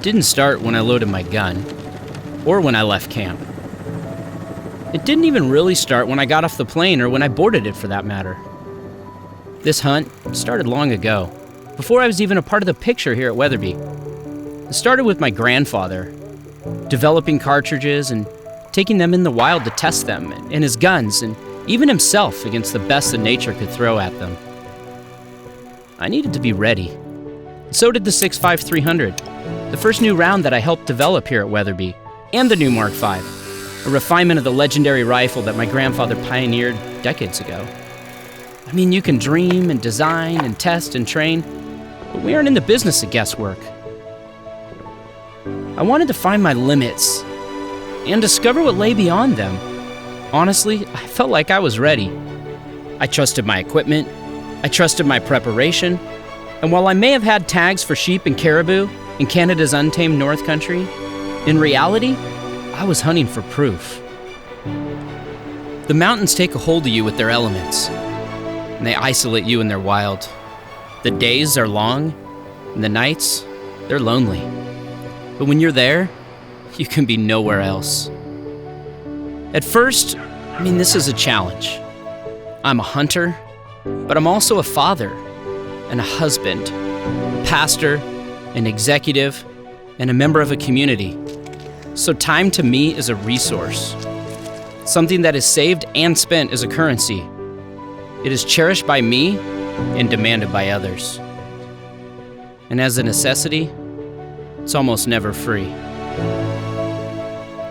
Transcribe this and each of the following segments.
didn't start when I loaded my gun, or when I left camp. It didn't even really start when I got off the plane or when I boarded it for that matter. This hunt started long ago, before I was even a part of the picture here at Weatherby. It started with my grandfather, developing cartridges and taking them in the wild to test them, and his guns, and even himself against the best that nature could throw at them. I needed to be ready. So did the 6.5 300, the first new round that I helped develop here at Weatherby, and the new Mark V, a refinement of the legendary rifle that my grandfather pioneered decades ago. I mean, you can dream and design and test and train, but we aren't in the business of guesswork. I wanted to find my limits and discover what lay beyond them. Honestly, I felt like I was ready. I trusted my equipment, I trusted my preparation, and while I may have had tags for sheep and caribou in Canada's untamed North Country, in reality, I was hunting for proof. The mountains take a hold of you with their elements, and they isolate you in their wild. The days are long, and the nights, they're lonely. But when you're there, you can be nowhere else. At first, this is a challenge. I'm a hunter, but I'm also a father, and a husband, a pastor, an executive, and a member of a community. So time to me is a resource, something that is saved and spent as a currency. It is cherished by me and demanded by others. And as a necessity, it's almost never free.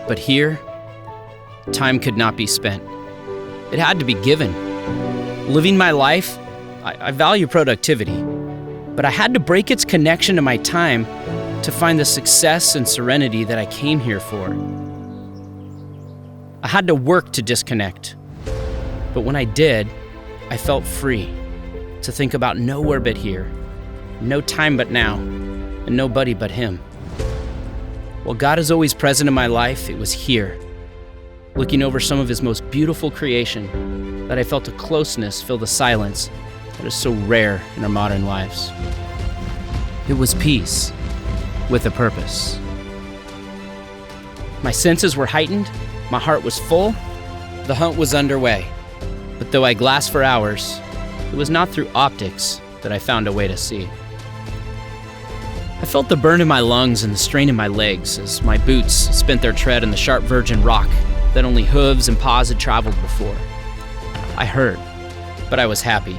But here, time could not be spent. It had to be given. Living my life, I value productivity, but I had to break its connection to my time to find the success and serenity that I came here for. I had to work to disconnect, but when I did, I felt free to think about nowhere but here, no time but now, and nobody but Him. While God is always present in my life, it was here, looking over some of His most beautiful creation, that I felt a closeness fill the silence that is so rare in our modern lives. It was peace with a purpose. My senses were heightened, my heart was full, the hunt was underway. But though I glassed for hours, it was not through optics that I found a way to see. I felt the burn in my lungs and the strain in my legs as my boots spent their tread on the sharp virgin rock that only hooves and paws had traveled before. I heard, but I was happy.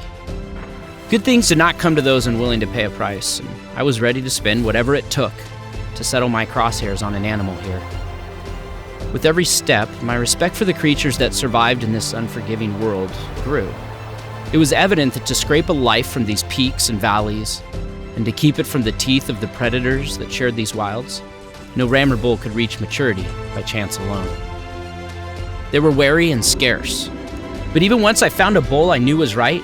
Good things did not come to those unwilling to pay a price, and I was ready to spend whatever it took to settle my crosshairs on an animal here. With every step, my respect for the creatures that survived in this unforgiving world grew. It was evident that to scrape a life from these peaks and valleys, and to keep it from the teeth of the predators that shared these wilds, no ram or bull could reach maturity by chance alone. They were wary and scarce, but even once I found a bull I knew was right,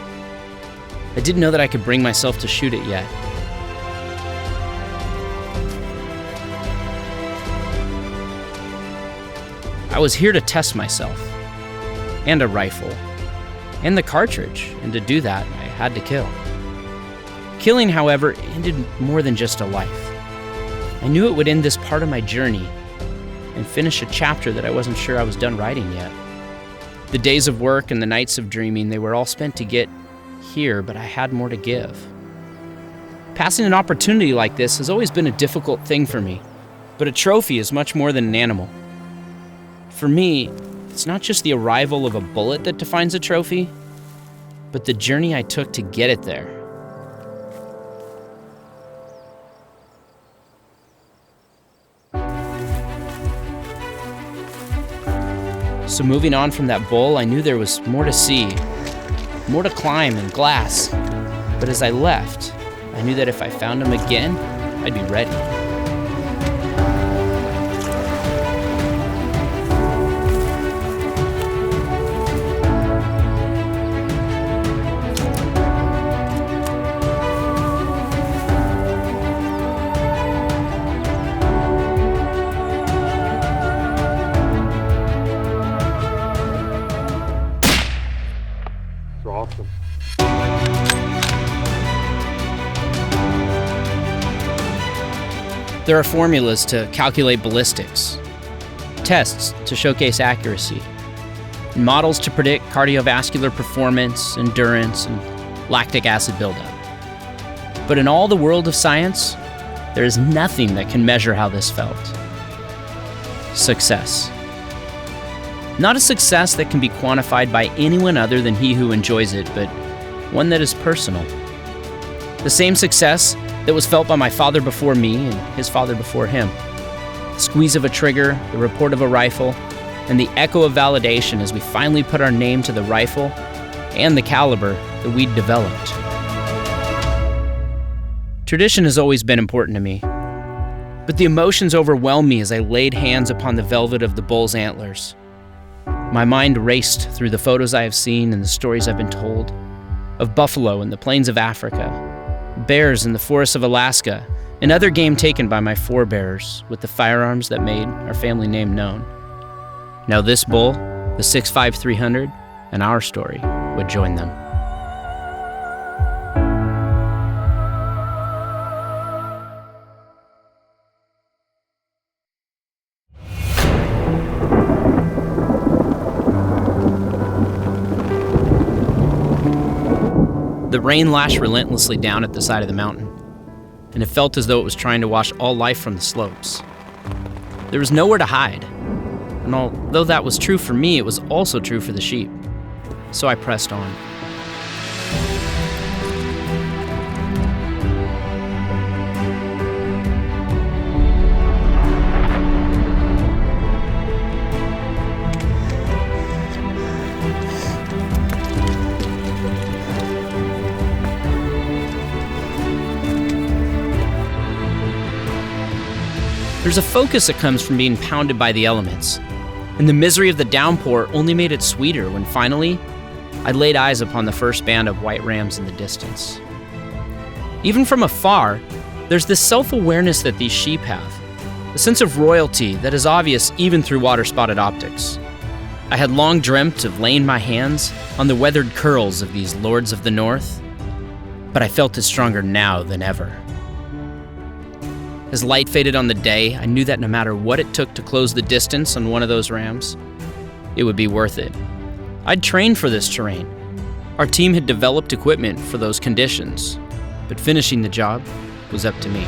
I didn't know that I could bring myself to shoot it yet. I was here to test myself, and a rifle, and the cartridge, and to do that, I had to kill. Killing, however, ended more than just a life. I knew it would end this part of my journey and finish a chapter that I wasn't sure I was done writing yet. The days of work and the nights of dreaming, they were all spent to get here, but I had more to give. Passing an opportunity like this has always been a difficult thing for me, but a trophy is much more than an animal. For me, it's not just the arrival of a bullet that defines a trophy, but the journey I took to get it there. So moving on from that bull, I knew there was more to see, more to climb and glass. But as I left, I knew that if I found him again, I'd be ready. Awesome. There are formulas to calculate ballistics, tests to showcase accuracy, and models to predict cardiovascular performance, endurance, and lactic acid buildup. But in all the world of science, there is nothing that can measure how this felt. Success. Not a success that can be quantified by anyone other than he who enjoys it, but one that is personal. The same success that was felt by my father before me and his father before him. The squeeze of a trigger, the report of a rifle, and the echo of validation as we finally put our name to the rifle and the caliber that we'd developed. Tradition has always been important to me, but the emotions overwhelmed me as I laid hands upon the velvet of the bull's antlers. My mind raced through the photos I have seen and the stories I've been told of buffalo in the plains of Africa, bears in the forests of Alaska, and other game taken by my forebears with the firearms that made our family name known. Now this bull, the 6.5 300, and our story would join them. The rain lashed relentlessly down at the side of the mountain, and it felt as though it was trying to wash all life from the slopes. There was nowhere to hide, and although that was true for me, it was also true for the sheep. So I pressed on. There's a focus that comes from being pounded by the elements, and the misery of the downpour only made it sweeter when finally I laid eyes upon the first band of white rams in the distance. Even from afar, there's this self-awareness that these sheep have, a sense of royalty that is obvious even through water-spotted optics. I had long dreamt of laying my hands on the weathered curls of these lords of the north, but I felt it stronger now than ever. As light faded on the day, I knew that no matter what it took to close the distance on one of those rams, it would be worth it. I'd trained for this terrain. Our team had developed equipment for those conditions, but finishing the job was up to me.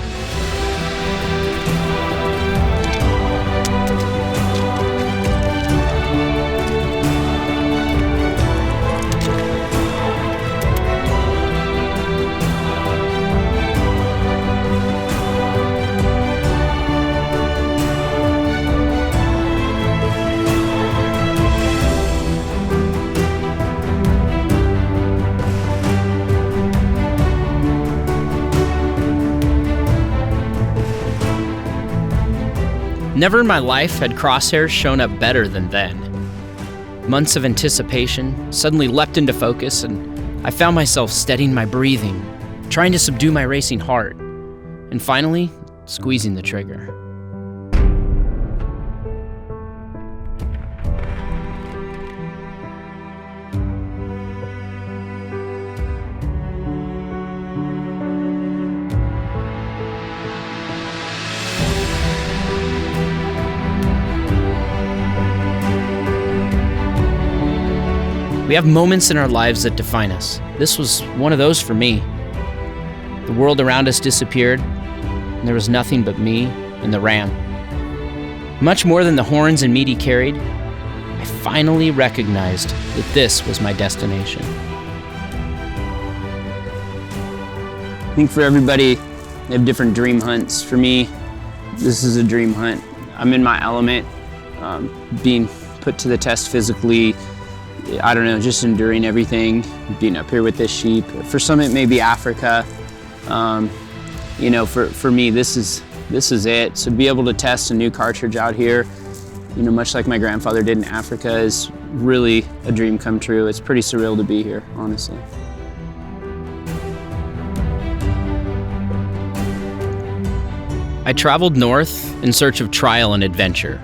Never in my life had crosshairs shown up better than then. Months of anticipation suddenly leapt into focus, and I found myself steadying my breathing, trying to subdue my racing heart, and finally, squeezing the trigger. We have moments in our lives that define us. This was one of those for me. The world around us disappeared, and there was nothing but me and the ram. Much more than the horns and meat he carried, I finally recognized that this was my destination. I think for everybody, they have different dream hunts. For me, this is a dream hunt. I'm in my element, being put to the test physically. I don't know, just enduring everything, being up here with this sheep. For some, it may be Africa. For me, this is it. So be able to test a new cartridge out here, much like my grandfather did in Africa, is really a dream come true. It's pretty surreal to be here, honestly. I traveled north in search of trial and adventure,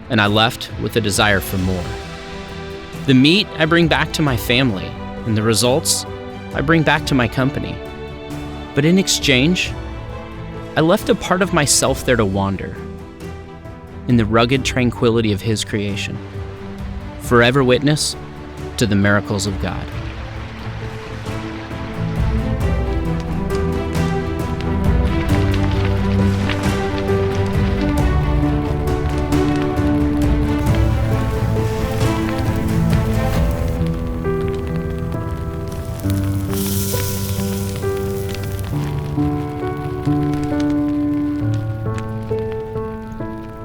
and I left with a desire for more. The meat I bring back to my family, and the results I bring back to my company. But in exchange, I left a part of myself there to wander, in the rugged tranquility of His creation, forever witness to the miracles of God.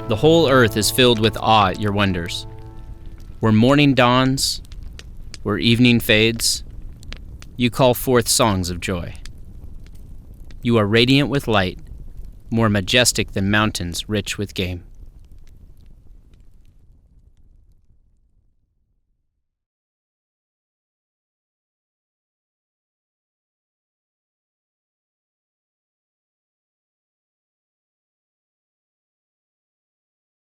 The whole earth is filled with awe at your wonders. Where morning dawns, where evening fades, you call forth songs of joy. You are radiant with light, more majestic than mountains rich with game.